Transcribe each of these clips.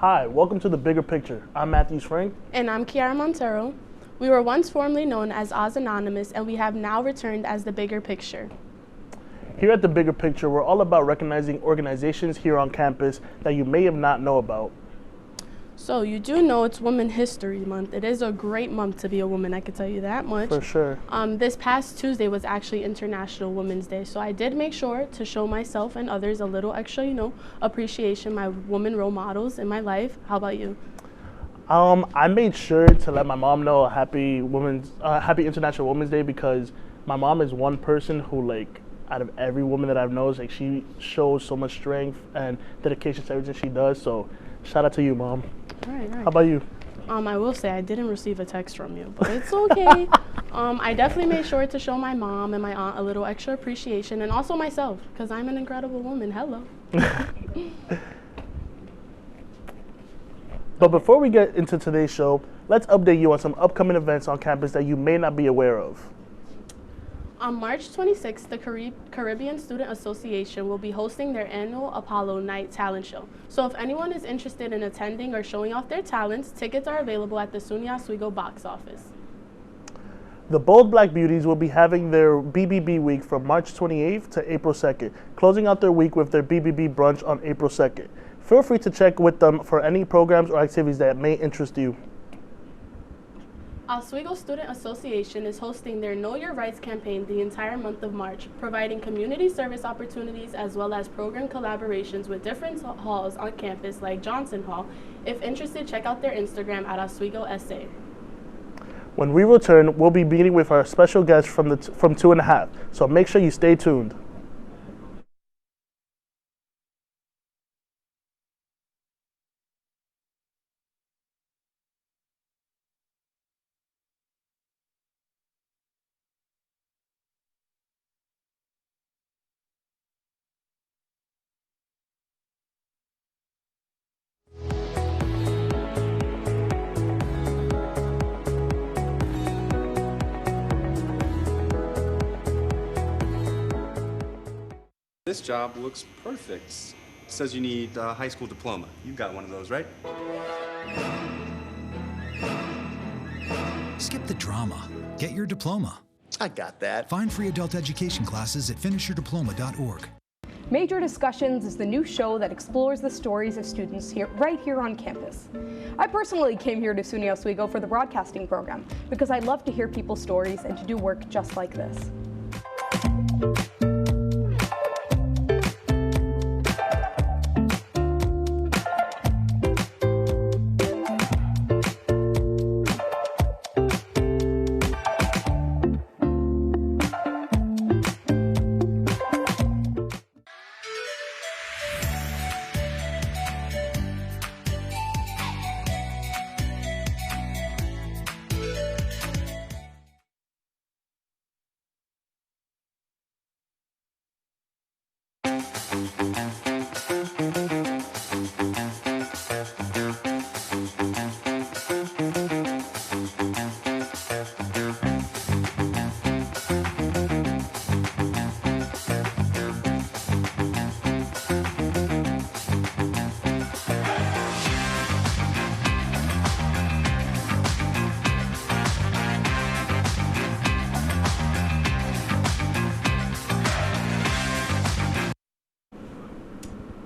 Hi, welcome to The Bigger Picture. I'm Matthews Frank. And I'm Kiara Montero. We were once formerly known as Oz Anonymous, and we have now returned as The Bigger Picture. Here at The Bigger Picture, we're all about recognizing organizations here on campus that you may have not know about. So you do know it's Women History Month. It is a great month to be a woman, I can tell you that much. For sure. This past Tuesday was actually International Women's Day, so I did make sure to show myself and others a little extra, appreciation, my woman role models in my life. How about you? I made sure to let my mom know happy International Women's Day because my mom is one person who, out of every woman that I've known, she shows so much strength and dedication to everything she does. So shout out to you, Mom. All right. How about you? I will say I didn't receive a text from you, but it's okay. I definitely made sure to show my mom and my aunt a little extra appreciation, and also myself, because I'm an incredible woman. Hello. But before we get into today's show, let's update you on some upcoming events on campus that you may not be aware of. On March 26th, the Caribbean Student Association will be hosting their annual Apollo Night Talent Show. So if anyone is interested in attending or showing off their talents, tickets are available at the SUNY Oswego box office. The Bold Black Beauties will be having their BBB week from March 28th to April 2nd, closing out their week with their BBB brunch on April 2nd. Feel free to check with them for any programs or activities that may interest you. Oswego Student Association is hosting their Know Your Rights campaign the entire month of March, providing community service opportunities as well as program collaborations with different halls on campus like Johnson Hall. If interested, check out their Instagram at Oswego SA. When we return, we'll be meeting with our special guest from 2.5, so make sure you stay tuned. This job looks perfect. It says you need a high school diploma. You've got one of those, right? Skip the drama. Get your diploma. I got that. Find free adult education classes at finishyourdiploma.org. Major Discussions is the new show that explores the stories of students right here on campus. I personally came here to SUNY Oswego for the broadcasting program because I love to hear people's stories and to do work just like this.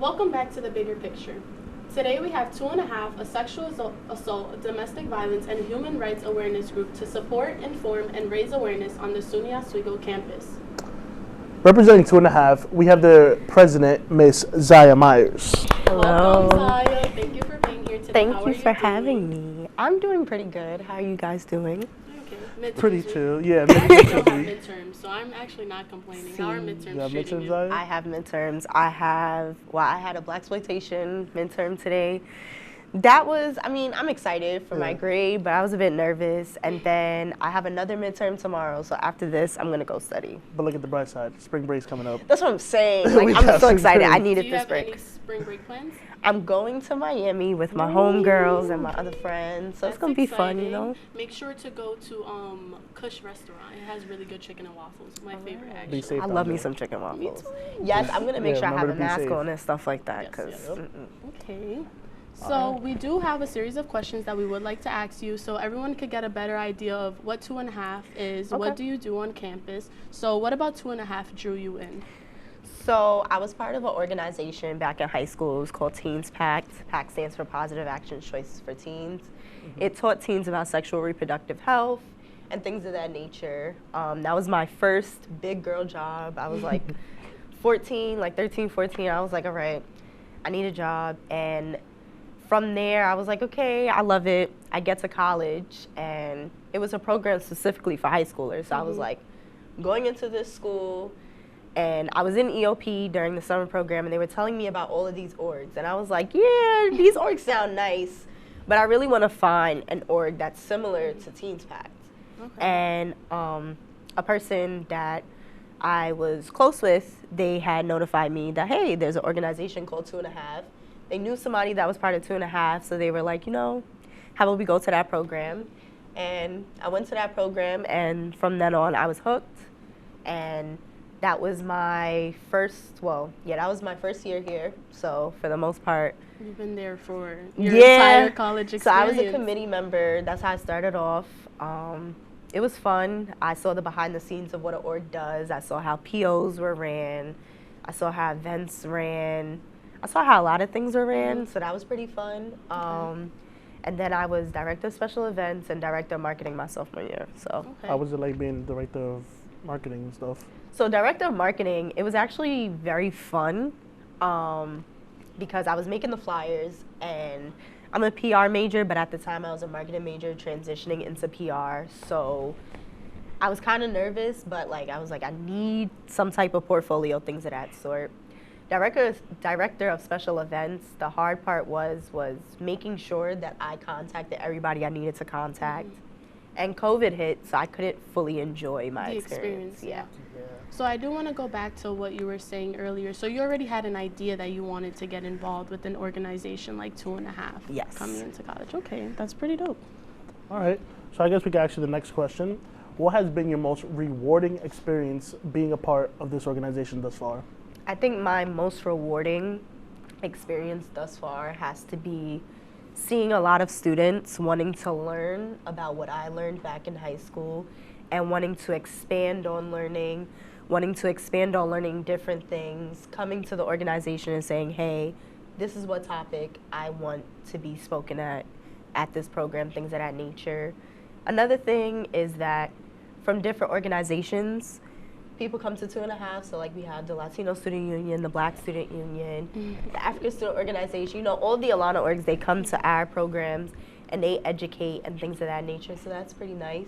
Welcome back to The Bigger Picture. Today we have 2.5, a sexual assault, domestic violence, and human rights awareness group to support, inform, and raise awareness on the SUNY Oswego campus. Representing 2.5, we have the president, Miss Zaya Myers. Hello. Welcome, Zaya. Thank you for being here today. Thank you for having me. I'm doing pretty good. How are you guys doing? Okay. Pretty chill. Yeah, I still have midterms. midterms, so I'm actually not complaining. How are midterms You have treating midterms, you? Zaya? I have midterms. I had a blaxploitation midterm today. That was, I'm excited for my grade, but I was a bit nervous. And then I have another midterm tomorrow. So after this, I'm going to go study. But look at the bright side. Spring break's coming up. That's what I'm saying. We I'm got so some excited. I break. Do needed you this have break. any spring break plans? I'm going to Miami with my homegirls and my other friends. So it's That's going to be fun, you exciting. know? Make sure to go to Kush Restaurant. It has really good chicken and waffles. My favorite, Be actually. safe I down love me there. some chicken waffles. Yes, I'm going to make Yeah, sure I have a remember to be mask safe. on and stuff like that. Yes, Cause yes. mm-mm. Okay. So we do have a series of questions that we would like to ask you so everyone could get a better idea of what 2.5 is, Okay. what do you do on campus. So what about 2.5 drew you in? So I was part of an organization back in high school. It was called Teens Pact. PACT stands for Positive Action Choices for Teens. It taught teens about sexual reproductive health and things of that nature. That was my first big girl job. I was like 14, like 13, 14. I was like, all right, I need a job. And from there, I was like, okay, I love it. I get to college, and it was a program specifically for high schoolers. So I was like, going into this school, and I was in EOP during the summer program, and they were telling me about all of these orgs. And I was like, yeah, these orgs sound nice, but I really want to find an org that's similar to Teens Pact. Okay. And a person that I was close with, they had notified me that, hey, there's an organization called 2.5. They knew somebody that was part of 2.5, so they were like, you know, how about we go to that program? And I went to that program, and from then on, I was hooked. And that was my first, that was my first year here. So for the most part, You've been there for your entire college experience. So I was a committee member. That's how I started off. It was fun. I saw the behind the scenes of what an org does. I saw how POs were ran. I saw how events ran. I saw how a lot of things were ran, so that was pretty fun. And then I was director of special events and director of marketing my sophomore year. So How was it like being director of marketing and stuff? So director of marketing, it was actually very fun because I was making the flyers, and I'm a PR major, but at the time I was a marketing major transitioning into PR. So I was kind of nervous, but like I was like, I need some type of portfolio, things of that sort. Director of special events, the hard part was making sure that I contacted everybody I needed to contact. And COVID hit, so I couldn't fully enjoy my experience. Yeah. So I do want to go back to what you were saying earlier. So you already had an idea that you wanted to get involved with an organization like 2.5 Yes. coming into college. Okay, that's pretty dope. All right. So I guess we can ask you the next question. What has been your most rewarding experience being a part of this organization thus far? I think my most rewarding experience thus far has to be seeing a lot of students wanting to learn about what I learned back in high school and wanting to expand on learning, different things, coming to the organization and saying, hey, this is what topic I want to be spoken at this program, things of that nature. Another thing is that from different organizations, people come to 2.5, so like we have the Latino Student Union, the Black Student Union, the African Student Organization, you know, all the Alana orgs, they come to our programs and they educate and things of that nature, so that's pretty nice.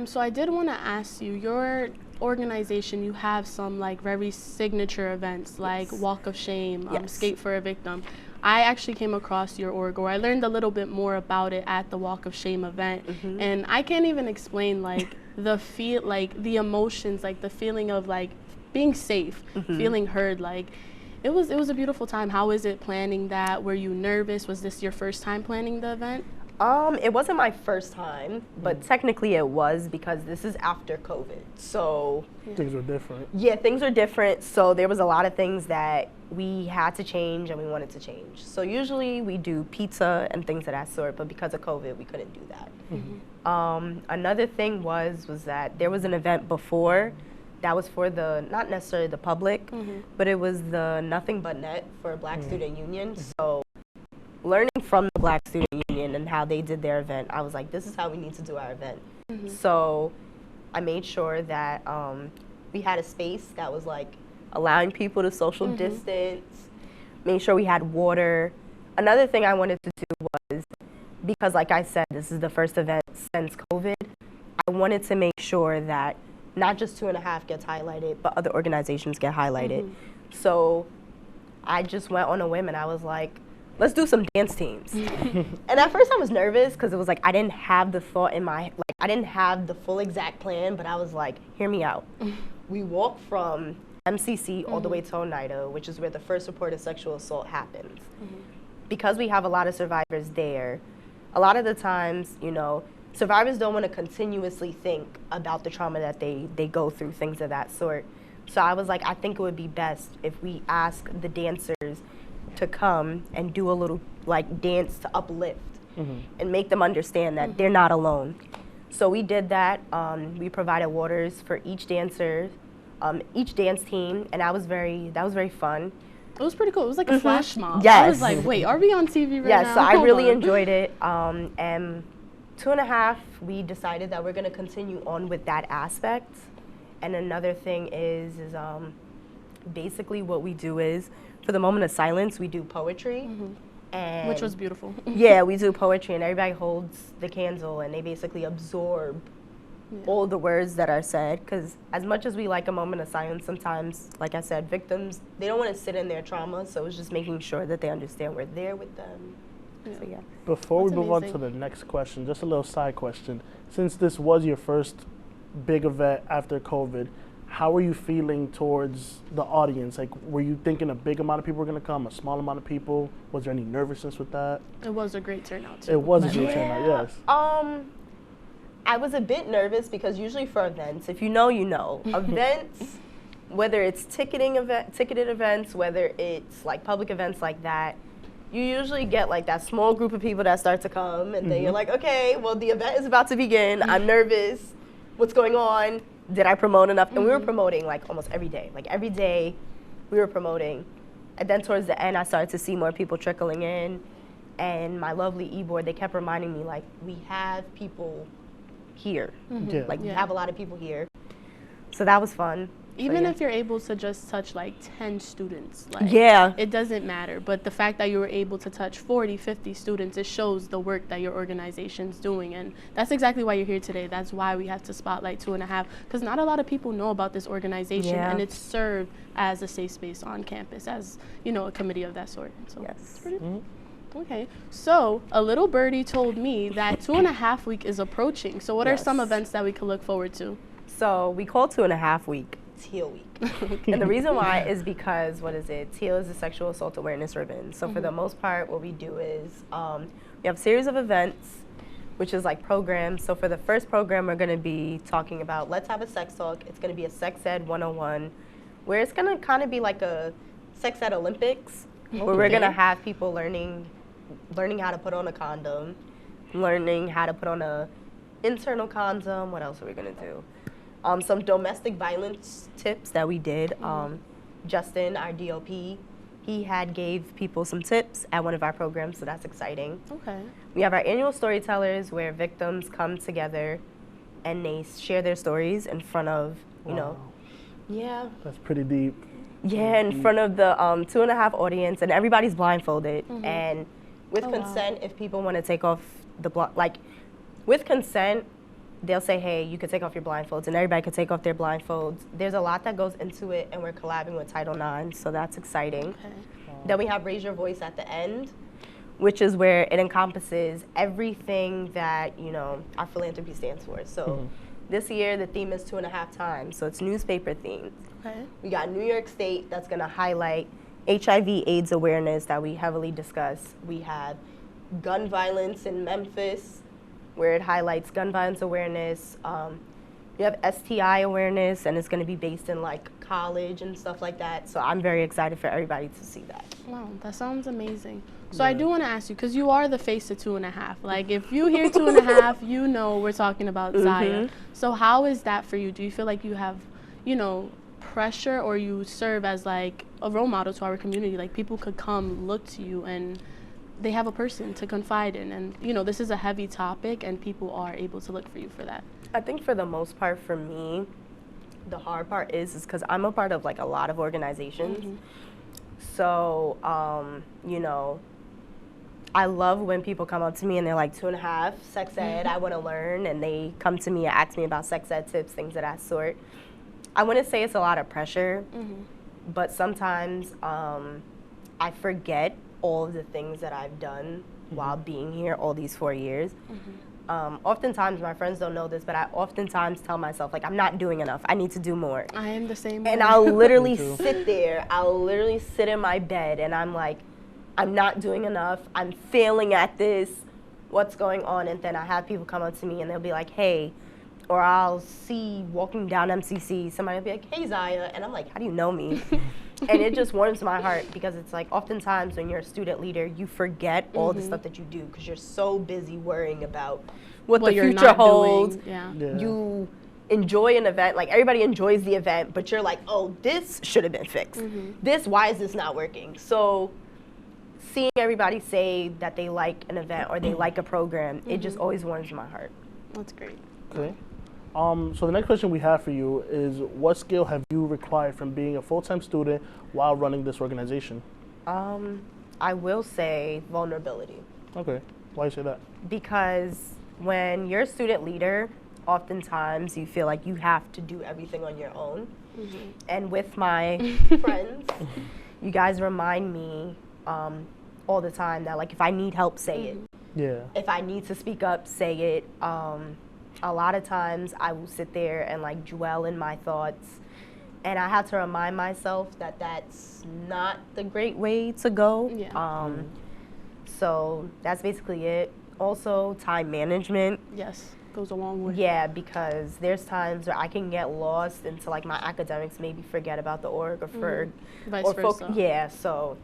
So I did want to ask you, your organization, you have some like very signature events like Walk of Shame, Skate for a Victim. I actually came across your org, or I learned a little bit more about it at the Walk of Shame event, and I can't even explain like the emotions, like the feeling of like being safe, feeling heard. Like it was a beautiful time. How is it planning that? Were you nervous? Was this your first time planning the event? It wasn't my first time, but technically it was because this is after COVID. So Things were different. yeah, things are different. So there was a lot of things that we had to change and we wanted to change. So usually we do pizza and things of that sort, but because of COVID, we couldn't do that. Another thing was that there was an event before that was for not necessarily the public, but it was the Nothing But Net for Black Student Union. So learning from the Black Student Union and how they did their event, I was like, this is how we need to do our event. So I made sure that we had a space that was like allowing people to social distance, made sure we had water. Another thing I wanted to do was, because like I said, this is the first event since COVID, I wanted to make sure that not just 2.5 gets highlighted, but other organizations get highlighted. So I just went on a whim and I was like, let's do some dance teams. And at first I was nervous because it was like I didn't have the thought in my, like I didn't have the full exact plan, but I was like, hear me out. We walked from MCC all the way to Oneida, which is where the first report of sexual assault happens. Because we have a lot of survivors there, a lot of the times, you know, survivors don't want to continuously think about the trauma that they go through, things of that sort. So I was like, I think it would be best if we ask the dancers to come and do a little like dance to uplift and make them understand that they're not alone. So we did that. We provided waters for each dancer, each dance team, and that was very fun. It was pretty cool. It was like a flash mob. Yes. I was like, wait, are we on TV right now? Yeah, so I Hold really on. enjoyed it. And 2.5, we decided that we're going to continue on with that aspect. And another thing is basically what we do is, for the moment of silence, we do poetry. And Which was beautiful. yeah, we do poetry, and everybody holds the candle, and they basically absorb all the words that are said. Because as much as we like a moment of silence, sometimes, like I said, victims, they don't want to sit in their trauma, so it's just making sure that they understand we're there with them. So yeah. Before we That's move on amazing. to the next question, just a little side question. Since this was your first big event after COVID, how were you feeling towards the audience? Like, were you thinking a big amount of people were going to come, a small amount of people? Was there any nervousness with that? It was a great turnout, too. It was a by the great way. turnout, yes. I was a bit nervous because usually for events, if you know, you know. Events, whether it's ticketed events, whether it's like public events like that, you usually get like that small group of people that start to come, and then you're like, okay, well, the event is about to begin. I'm nervous. What's going on? Did I promote enough? And we were promoting like almost every day. Like every day we were promoting. And then towards the end, I started to see more people trickling in. And my lovely e-board, they kept reminding me, like, we have people here. Yeah. Like, we Yeah. have a lot of people here. So that was fun. Even yeah. if you're able to just touch like 10 students, like Yeah. it doesn't matter. But the fact that you were able to touch 40, 50 students, it shows the work that your organization's doing. And that's exactly why you're here today. That's why we have to spotlight 2.5, because not a lot of people know about this organization, Yeah. and it's served as a safe space on campus, as, you know, a committee of that sort. So Yes. it's pretty okay. So a little birdie told me that 2.5 week is approaching. So what are some Yes. events that we can look forward to? So we call 2.5 week Teal Week. And the reason why is because, what is it? Teal is the Sexual Assault Awareness Ribbon. So for the most part, what we do is we have a series of events, which is like programs. So for the first program, we're going to be talking about Let's Have a Sex Talk. It's going to be a Sex Ed 101, where it's going to kind of be like a Sex Ed Olympics, where we're going to have people learning how to put on a condom, learning how to put on a internal condom. What else are we going to do? Some domestic violence tips that we did. Justin, our DOP, he gave people some tips at one of our programs, so that's exciting. Okay. We have our annual storytellers where victims come together and they share their stories in front of, you know, yeah, That's pretty deep. yeah, in front of the 2.5 audience, and everybody's blindfolded. And with consent, if people want to take off the with consent, they'll say, hey, you could take off your blindfolds, and everybody could take off their blindfolds. There's a lot that goes into it, and we're collabing with Title IX, so that's exciting. Okay. Then we have Raise Your Voice at the end, which is where it encompasses everything that, you know, our philanthropy stands for. So this year, the theme is 2.5 times, so it's newspaper themed. Okay. We got New York State that's going to highlight HIV/AIDS awareness that we heavily discuss. We have gun violence in Memphis, where it highlights gun violence awareness. We have STI awareness, and it's going to be based in like college and stuff like that. So I'm very excited for everybody to see that. Wow, that sounds amazing. So I do want to ask you, because you are the face of 2.5. Like, if you hear 2.5, you know we're talking about Zaya. So how is that for you? Do you feel like you have, you know, pressure, or you serve as like a role model to our community? Like, people could come look to you and they have a person to confide in, and you know, this is a heavy topic and people are able to look for you for that. I think for the most part, for me, the hard part is because I'm a part of like a lot of organizations. So, you know, I love when people come up to me and they're like, 2.5, sex ed, I want to learn, and they come to me and ask me about sex ed tips, things of that sort. I wouldn't say it's a lot of pressure, but sometimes I forget all of the things that I've done while being here all these 4 years. Oftentimes, my friends don't know this, but I oftentimes tell myself, like, I'm not doing enough. I need to do more. I am the same And way. I'll literally Me too. sit there. I'll literally sit in my bed, and I'm like, I'm not doing enough. I'm failing at this. What's going on? And then I have people come up to me, and they'll be like, hey, or I'll see walking down MCC, somebody will be like, hey, Zaya. And I'm like, how do you know me? And it just warms my heart because it's like oftentimes when you're a student leader, you forget all the stuff that you do because you're so busy worrying about what the you're future not holds. doing. Yeah. Yeah. You enjoy an event, like everybody enjoys the event, but you're like, oh, this should have been fixed. Why is this not working? So seeing everybody say that they like an event or they like a program, it just always warms my heart. That's great. Okay. So the next question we have for you is, what skill have you required from being a full-time student while running this organization? I will say vulnerability. Okay. Why you say that? Because when you're a student leader, oftentimes you feel like you have to do everything on your own. And with my friends, you guys remind me all the time that, like, if I need help, say it. Yeah. If I need to speak up, say it. A lot of times I will sit there and like dwell in my thoughts, and I have to remind myself that that's not the great way to go. Yeah. So that's basically it. Also, time management. Yes, goes a long way. Yeah, because there's times where I can get lost into like my academics, maybe forget about the org or Vice versa. yeah, so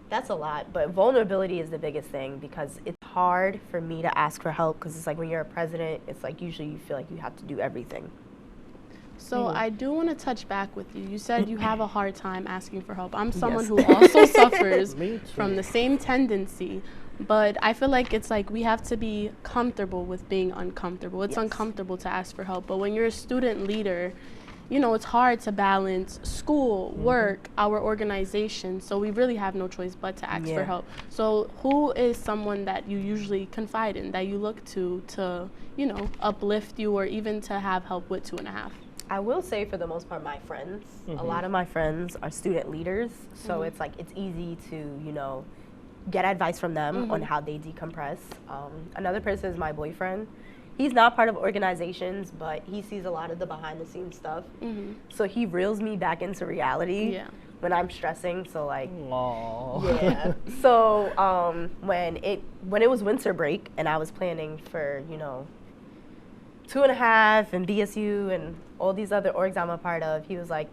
that's a lot. But vulnerability is the biggest thing because it's hard for me to ask for help because it's like when you're a president, it's like usually you feel like you have to do everything. So I do want to touch back with you. You said you have a hard time asking for help. I'm someone Yes. who also suffers Me too. from the same tendency. But I feel like it's like we have to be comfortable with being uncomfortable. It's Yes. uncomfortable to ask for help. But when you're a student leader, you know, it's hard to balance school, work, our organization. So we really have no choice but to ask for Yeah. help. So who is someone that you usually confide in, that you look to, you know, uplift you or even to have help with 2.5? I will say for the most part, my friends, a lot of my friends are student leaders. So it's like, it's easy to, you know, get advice from them on how they decompress. Another person is my boyfriend. He's not part of organizations, but he sees a lot of the behind the scenes stuff. So he reels me back into reality when I'm stressing. So like, Aww. yeah. So when it was winter break and I was planning for, you know, 2.5 and BSU and all these other orgs I'm a part of, he was like,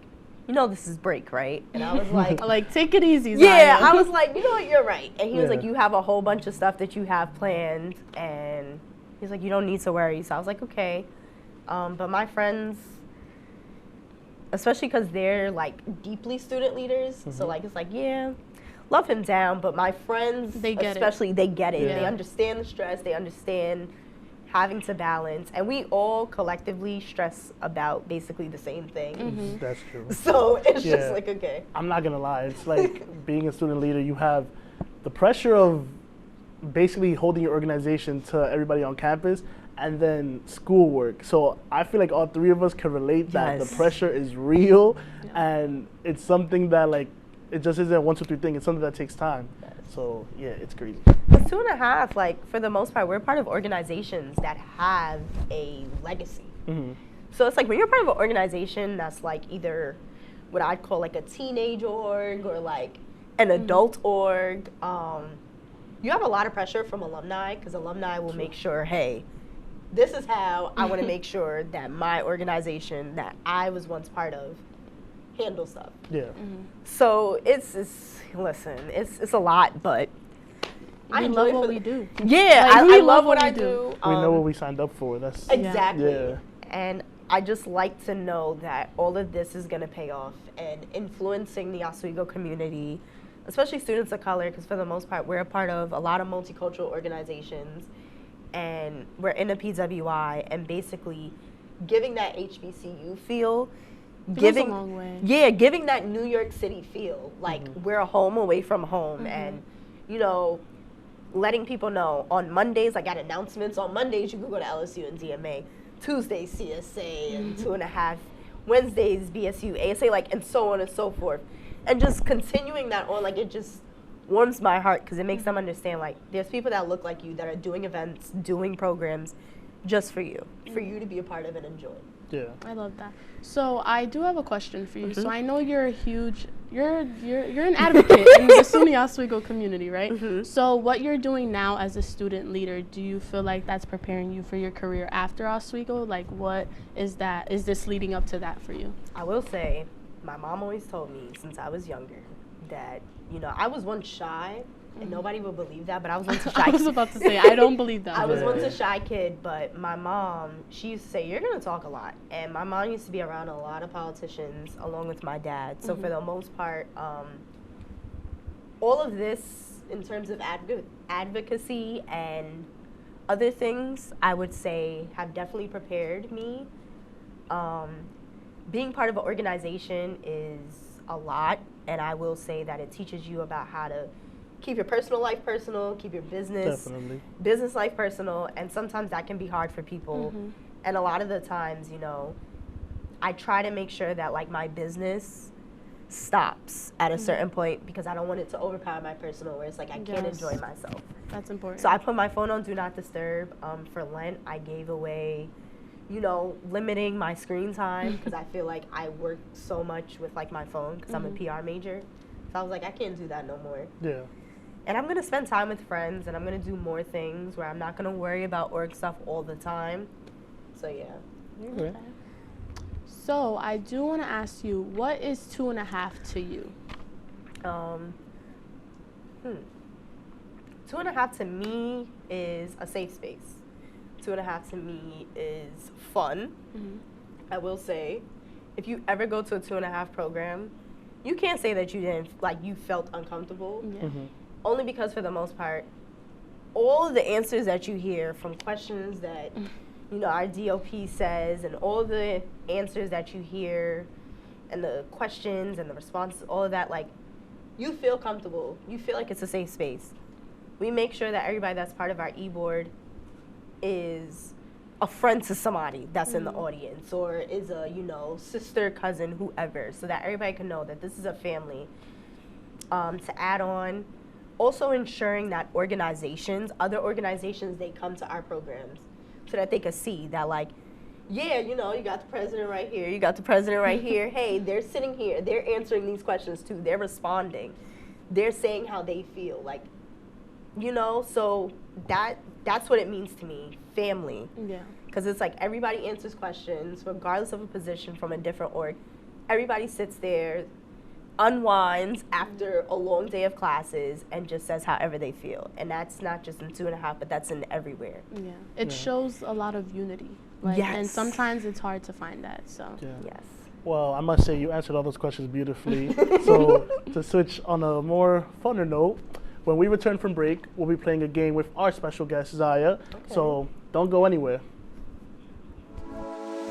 you know, this is break, right? And I was like, Like, take it easy, yeah, Zaya. I was like, you know what, you're right. And he was Yeah. like, you have a whole bunch of stuff that you have planned. And he's like, you don't need to worry. So I was like, okay. But my friends, especially because they're like deeply student leaders, so like, it's like, yeah, love him down. But my friends, They get it. especially, they get it. They Yeah. understand the stress. They understand having to balance. And we all collectively stress about basically the same thing. That's true. So it's Yeah. just like, okay. I'm not gonna lie. It's like being a student leader. You have the pressure of basically holding your organization to everybody on campus, and then schoolwork. So I feel like all three of us can relate that Yes. the pressure is real, and it's something that like it just isn't a 1, 2, 3 thing. It's something that takes time. So yeah, it's crazy. But 2.5, like for the most part, we're part of organizations that have a legacy. So it's like when you're part of an organization that's like either what I'd call like a teenage org or like an adult org, you have a lot of pressure from alumni because alumni will make sure, hey, this is how I want to make sure that my organization that I was once part of handle stuff. Yeah. So it's a lot, but I We enjoy love it what for we the- do. Yeah, Like, we I love love what what we I do. do. We know what we signed up for. That's Exactly. Yeah. And I just like to know that all of this is going to pay off and influencing the Oswego community, especially students of color, because for the most part, we're a part of a lot of multicultural organizations, and we're in a PWI, and basically giving that HBCU feel, goes a long way. yeah, giving that New York City feel, like we're a home away from home, and, you know, letting people know on Mondays, I got announcements. On Mondays, you can go to LSU and DMA. Tuesdays, CSA and 2.5. Wednesdays, BSU, ASA, like, and so on and so forth. And just continuing that on, like, it just warms my heart because it makes them understand, like, there's people that look like you that are doing events, doing programs just for you to be a part of and enjoy. Yeah. I love that. So I do have a question for you. So I know you're a huge, you're an advocate in the SUNY Oswego community, right? So what you're doing now as a student leader, do you feel like that's preparing you for your career after Oswego? Like, what is that? Is this leading up to that for you? I will say my mom always told me since I was younger that, I was once shy, and nobody would believe that, but I was once a shy I was about to say, I don't believe that. I was once a shy kid, but my mom, she used to say, you're going to talk a lot. And my mom used to be around a lot of politicians along with my dad. So for the most part, all of this in terms of advocacy and other things, I would say have definitely prepared me. Being part of an organization is a lot, and I will say that it teaches you about how to keep your personal life personal, keep your business life personal, and sometimes that can be hard for people. And a lot of the times, I try to make sure that like my business stops at a certain point because I don't want it to overpower my personal, where it's like I can't enjoy myself. That's important. So I put my phone on Do Not Disturb. For Lent, I gave away, limiting my screen time because I feel like I work so much with like my phone because I'm a PR major. So I was like, I can't do that no more. Yeah. And I'm going to spend time with friends, and I'm going to do more things where I'm not going to worry about org stuff all the time. So, yeah. Okay. So, I do want to ask you, what is 2.5 to you? 2.5 to me is a safe space. 2.5 to me is fun. I will say, if you ever go to a 2.5 program, you can't say that you you felt uncomfortable. Only because for the most part, all of the answers that you hear from questions that, our DOP says, and all the answers that you hear and the questions and the responses, all of that, you feel comfortable. You feel like it's a safe space. We make sure that everybody that's part of our e-board is a friend to somebody that's in the audience, or is a, sister, cousin, whoever, so that everybody can know that this is a family. To add on, also ensuring that other organizations, they come to our programs so that they can see that you got the president right here, you got the president right here. Hey, they're sitting here, they're answering these questions too, they're responding, they're saying how they feel, so that's what it means to me, family. Yeah. Because it's like everybody answers questions, regardless of a position from a different org. Everybody sits there, unwinds after a long day of classes, and just says however they feel. And that's not just in 2.5, but that's in everywhere. Yeah. It shows a lot of unity. Yes. And sometimes it's hard to find that, so. Yeah. Yes. Well, I must say you answered all those questions beautifully. So to switch on a more funner note, when we return from break, we'll be playing a game with our special guest, Zaya. Okay. So don't go anywhere.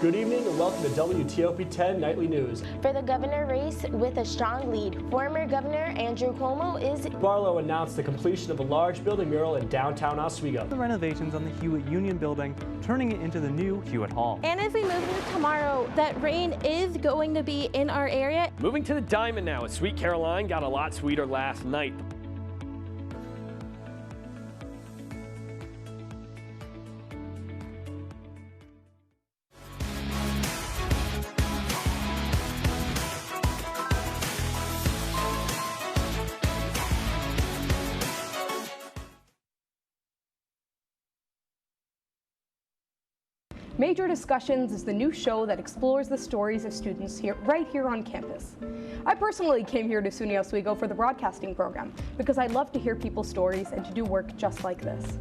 Good evening and welcome to WTOP 10 Nightly News. For the governor race with a strong lead, former Governor Andrew Cuomo is... Barlow announced the completion of a large building mural in downtown Oswego. The renovations on the Hewitt Union Building, turning it into the new Hewitt Hall. And as we move into tomorrow, that rain is going to be in our area. Moving to the Diamond now, as Sweet Caroline got a lot sweeter last night. Major Discussions is the new show that explores the stories of students right here on campus. I personally came here to SUNY Oswego for the broadcasting program because I love to hear people's stories and to do work just like this.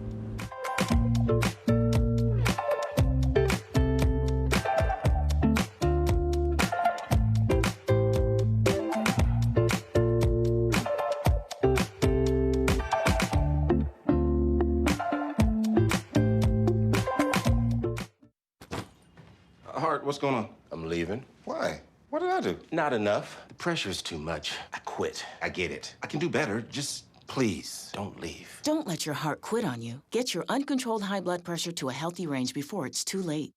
Hart, what's going on? I'm leaving. Why? What did I do? Not enough. The pressure's too much. I quit. I get it. I can do better. Just please don't leave. Don't let your heart quit on you. Get your uncontrolled high blood pressure to a healthy range before it's too late.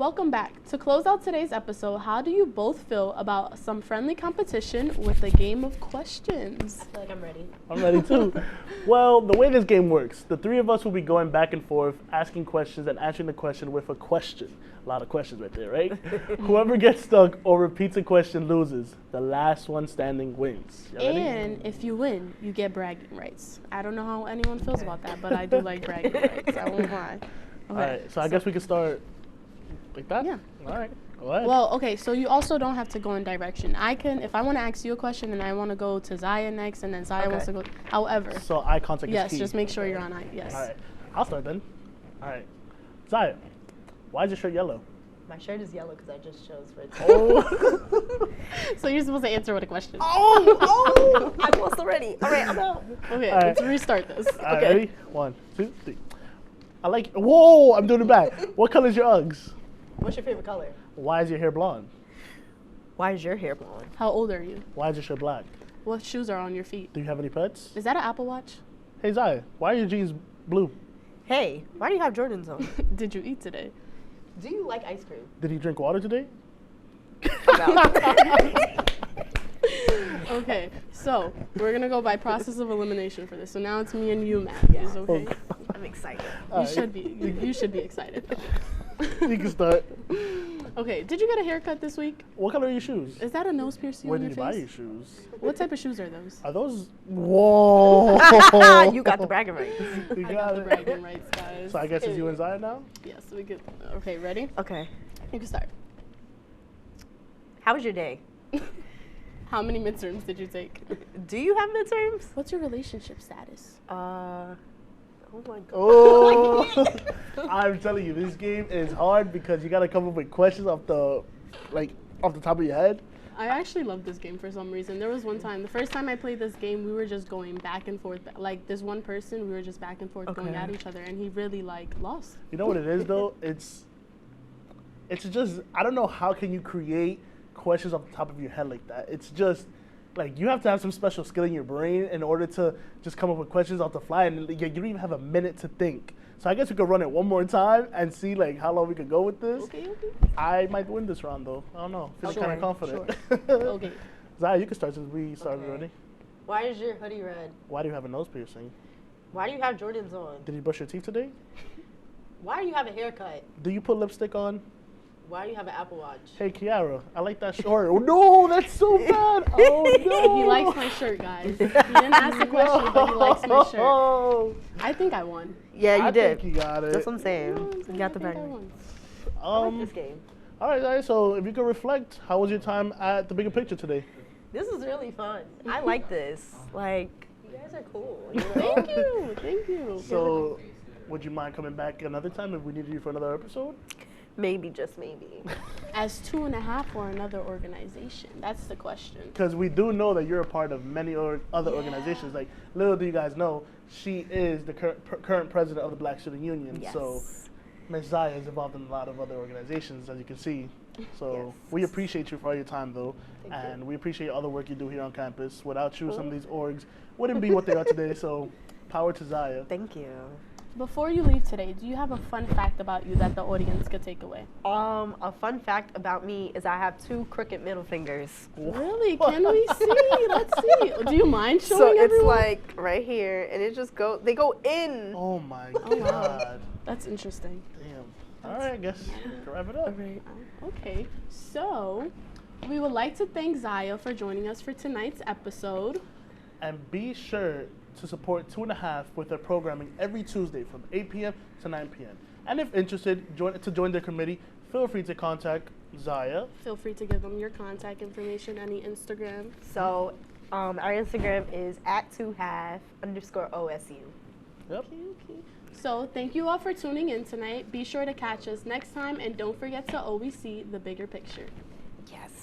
Welcome back. To close out today's episode, how do you both feel about some friendly competition with a game of questions? I feel like I'm ready. I'm ready too. Well, the way this game works, the three of us will be going back and forth, asking questions and answering the question with a question. A lot of questions right there, right? Whoever gets stuck or repeats a question loses. The last one standing wins. You ready? And if you win, you get bragging rights. I don't know how anyone feels about that, but I do like bragging rights. I won't lie. Okay. All right, so I guess we can start like that? Yeah. All right, go ahead. Well, okay, so you also don't have to go in direction. I can, if I want to ask you a question and I want to go to Zaya next, and then Zaya wants to go, however. So eye contact is key. Yes, just make sure you're on eye, yes. All right, I'll start then. All right, Zaya, why is your shirt yellow? My shirt is yellow because I just chose for it. Oh. So you're supposed to answer with a question. Oh, I lost already. All right, I'm out. Okay, All right. let's restart this. All right, ready? 1, 2, 3. I like, whoa, I'm doing it back. What color is your Uggs? What's your favorite color? Why is your hair blonde? Why is your hair blonde? How old are you? Why is your shirt black? What shoes are on your feet? Do you have any pets? Is that an Apple Watch? Hey Zaya, why are your jeans blue? Hey, why do you have Jordans on? Did you eat today? Do you like ice cream? Did he drink water today? Okay, so we're gonna go by process of elimination for this. So now it's me and you, Matt. Yeah. Is okay? I'm excited. You should be. You should be excited. You can start. Okay, did you get a haircut this week? What color are your shoes? Is that a nose piercing Where on did your you face? buy your shoes? What type of shoes are those? Are those? Whoa! You got the bragging rights. You I got got the it. bragging rights, guys. So I guess it's you and Zaya now? Yes, we could. Okay, ready? Okay. You can start. How was your day? How many midterms did you take? Do you have midterms? What's your relationship status? Oh my god. Oh! I'm telling you, this game is hard because you gotta come up with questions off the top of your head. I actually love this game for some reason. There was one time, the first time I played this game, we were just going back and forth. Like this one person, we were just back and forth going at each other, and he really lost. You know what it is though? It's just, I don't know how can you create questions off the top of your head like that. It's just like you have to have some special skill in your brain in order to just come up with questions off the fly, and you don't even have a minute to think. So I guess we could run it one more time and see like how long we could go with this. Okay. I might win this round though. I don't know. Feeling kind of confident. Sure. Okay. Zaya, you can start since we started already. Why is your hoodie red? Why do you have a nose piercing? Why do you have Jordans on? Did you brush your teeth today? Why do you have a haircut? Do you put lipstick on? Why do you have an Apple Watch? Hey Kiara, I like that short. Oh no, that's so bad. Oh no. He likes my shirt, guys. He didn't ask the question, but he likes my shirt. I think I won. Yeah, you did. I think you got it. That's what I'm saying. You got the bag. I like this game. All right, so if you could reflect, how was your time at the Bigger Picture today? This is really fun. I like this. Like, you guys are cool. You know? Thank you. Thank you. So, would you mind coming back another time if we needed you for another episode? Maybe, just maybe. As 2.5 for another organization? That's the question. Because we do know that you're a part of many other organizations. Like, little do you guys know, she is the current president of the Black Student Union. Yes. So, Ms. Zaya is involved in a lot of other organizations, as you can see. So, we appreciate you for all your time, though. And we appreciate all the work you do here on campus. Without you, some of these orgs wouldn't be what they are today. So, power to Zaya. Thank you. Before you leave today, do you have a fun fact about you that the audience could take away? A fun fact about me is I have 2 crooked middle fingers. Really? Can we see? Let's see. Do you mind showing So it's everyone? like right here, and it just they go in. Oh my Oh, wow. God. That's interesting. Damn. All right, I guess to wrap it up. Okay, so we would like to thank Zaya for joining us for tonight's episode. And be sure to support 2.5 with their programming every Tuesday from 8 p.m. to 9 p.m. And if interested, join their committee, feel free to contact Zaya. Feel free to give them your contact information, any Instagram. So our Instagram is @2half_OSU. Yep. Okay. So thank you all for tuning in tonight. Be sure to catch us next time, and don't forget to always see the bigger picture. Yes.